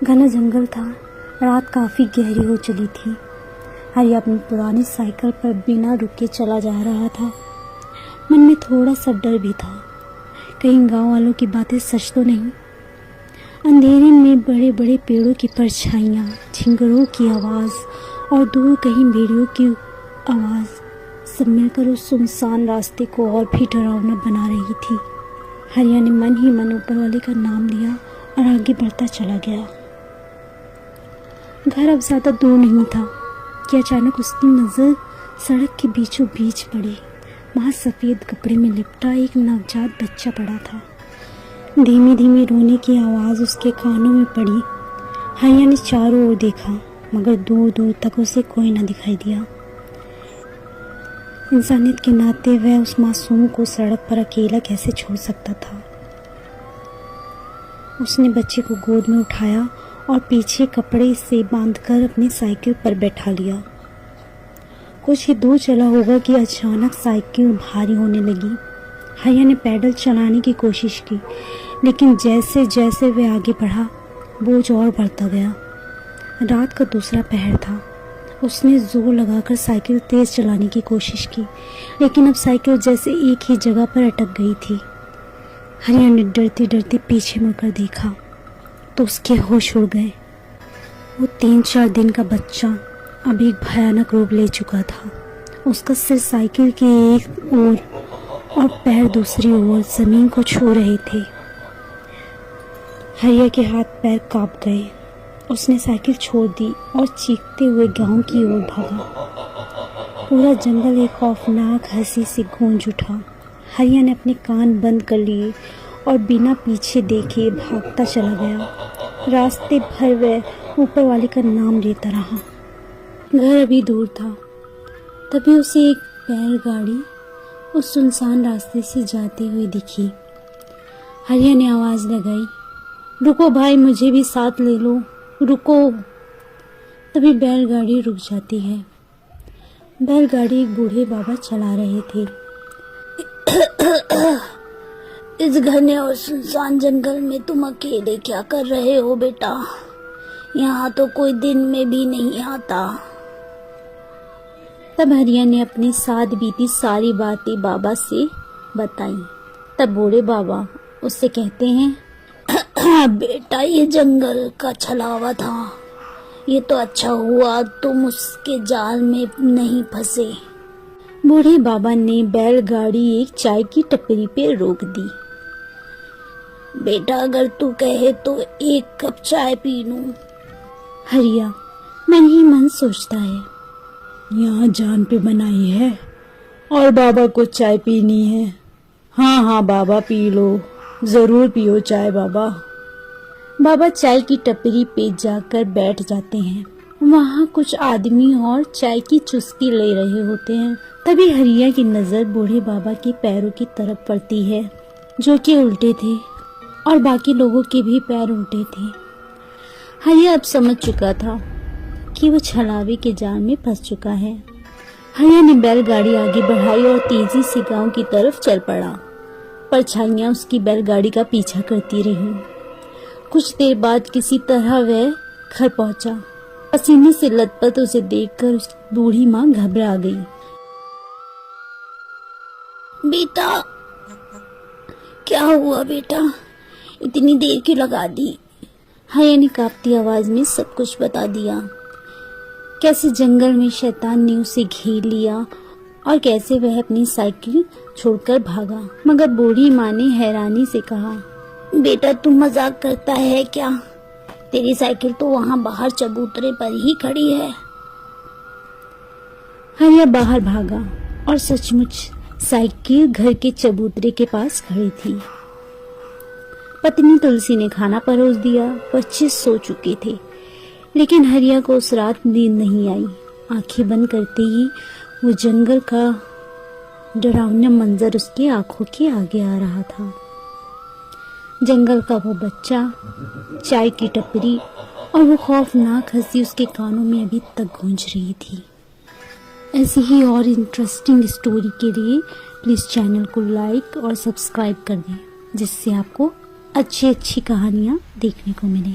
घना जंगल था। रात काफ़ी गहरी हो चली थी। हरिया अपनी पुरानी साइकिल पर बिना रुके चला जा रहा था। मन में थोड़ा सा डर भी था, कहीं गांव वालों की बातें सच तो नहीं। अंधेरे में बड़े बड़े पेड़ों की परछाइयाँ, झिंगुरों की आवाज़ और दूर कहीं भेड़ियों की आवाज़ सब मिलकर उस सुनसान रास्ते को और भी डरावना बना रही थी। हरिया ने मन ही मन ऊपर वाले का नाम लिया और आगे बढ़ता चला गया। घर अब ज़्यादा दूर नहीं था कि अचानक उसकी नज़र सड़क के बीचों बीच पड़ी। वहाँ सफ़ेद कपड़े में लिपटा एक नवजात बच्चा पड़ा था। धीमी धीमी रोने की आवाज़ उसके कानों में पड़ी। हरिया ने चारों ओर देखा, मगर दूर दूर तक उसे कोई न दिखाई दिया। इंसानियत के नाते वह उस मासूम को सड़क पर अकेला कैसे छोड़ सकता था। उसने बच्चे को गोद में उठाया और पीछे कपड़े से बांधकर अपनी साइकिल पर बैठा लिया। कुछ ही दूर चला होगा कि अचानक साइकिल भारी होने लगी। हरिया ने पैडल चलाने की कोशिश की, लेकिन जैसे जैसे वह आगे बढ़ा, बोझ और बढ़ता गया। रात का दूसरा पहर था। उसने जोर लगाकर साइकिल तेज चलाने की कोशिश की, लेकिन अब साइकिल जैसे एक ही जगह पर अटक गई थी। हरिया ने डरते डरते पीछे मुड़कर देखा तो उसके होश उड़ गए। वो 3-4 दिन का बच्चा अब एक भयानक रूप ले चुका था। उसका सिर साइकिल के एक ओर और पैर दूसरी ओर जमीन को छू रहे थे। हरिया के हाथ पैर कांप गए। उसने साइकिल छोड़ दी और चीखते हुए गांव की ओर भागा। पूरा जंगल एक खौफनाक हंसी से गूंज उठा। हरिया ने अपने कान बंद कर लिए और बिना पीछे देखे भागता चला गया। रास्ते भर वह ऊपर वाले का नाम लेता रहा। घर अभी दूर था, तभी उसे एक बैलगाड़ी उस सुनसान रास्ते से जाते हुए दिखी। हरिया ने आवाज़ लगाई, रुको भाई, मुझे भी साथ ले लो, रुको। तभी बैलगाड़ी रुक जाती है। बैलगाड़ी एक बूढ़े बाबा चला रहे थे। इस घने और सुनसान जंगल में तुम अकेले क्या कर रहे हो बेटा? यहाँ तो कोई दिन में भी नहीं आता। तब हरिया ने अपनी साथ बीती सारी बातें बाबा से बताई। तब बूढ़े बाबा उससे कहते हैं, बेटा, ये जंगल का छलावा था। ये तो अच्छा हुआ तुम उसके जाल में नहीं फंसे। बूढ़े बाबा ने बैलगाड़ी एक चाय की टपरी पे रोक दी। बेटा, अगर तू कहे तो एक कप चाय पी लूं। हरिया मन ही मन सोचता है, यहाँ जान पे बनाई है और बाबा को चाय पीनी है। हाँ हाँ बाबा, पी लो, जरूर पियो चाय बाबा। बाबा चाय की टपरी पे जाकर बैठ जाते हैं। वहाँ कुछ आदमी और चाय की चुस्की ले रहे होते हैं। तभी हरिया की नज़र बूढ़े बाबा के पैरों की तरफ पड़ती है, जो कि उल्टे थे और बाकी लोगों के भी पैर उल्टे थे। हरिया अब समझ चुका था कि वो छलावे के जाल में फंस चुका है। हरिया ने बैलगाड़ी आगे बढ़ाई और तेजी से गांव की तरफ चल पड़ा। परछाइयाँ उसकी बैलगाड़ी का पीछा करती रहीं। कुछ देर बाद किसी तरह वह घर पहुंचा। पसीने से लथपथ उसे देखकर उस बूढ़ी माँ घबरा गई। बेटा, क्या हुआ बेटा? इतनी देर क्यों लगा दी? हरिया ने कांपती आवाज में सब कुछ बता दिया। कैसे जंगल में शैतान ने उसे घेर लिया और कैसे वह अपनी साइकिल छोड़कर भागा। मगर बूढ़ी माँ ने हैरानी से कहा, बेटा, तू मजाक करता है क्या? तेरी साइकिल तो वहाँ बाहर चबूतरे पर ही खड़ी है। हरिया बाहर भागा और सचमुच साइकिल घर के चबूतरे के पास खड़ी थी। पत्नी तुलसी ने खाना परोस दिया। बच्चे सो चुके थे, लेकिन हरिया को उस रात नींद नहीं आई। आंखें बंद करते ही वो जंगल का डरावना मंजर उसकी आंखों के आगे आ रहा था। जंगल का वो बच्चा, चाय की टपरी और वो खौफनाक हंसी उसके कानों में अभी तक गूंज रही थी। ऐसी ही और इंटरेस्टिंग स्टोरी के लिए प्लीज़ चैनल को लाइक और सब्सक्राइब कर दें, जिससे आपको अच्छी अच्छी कहानियाँ देखने को मिले।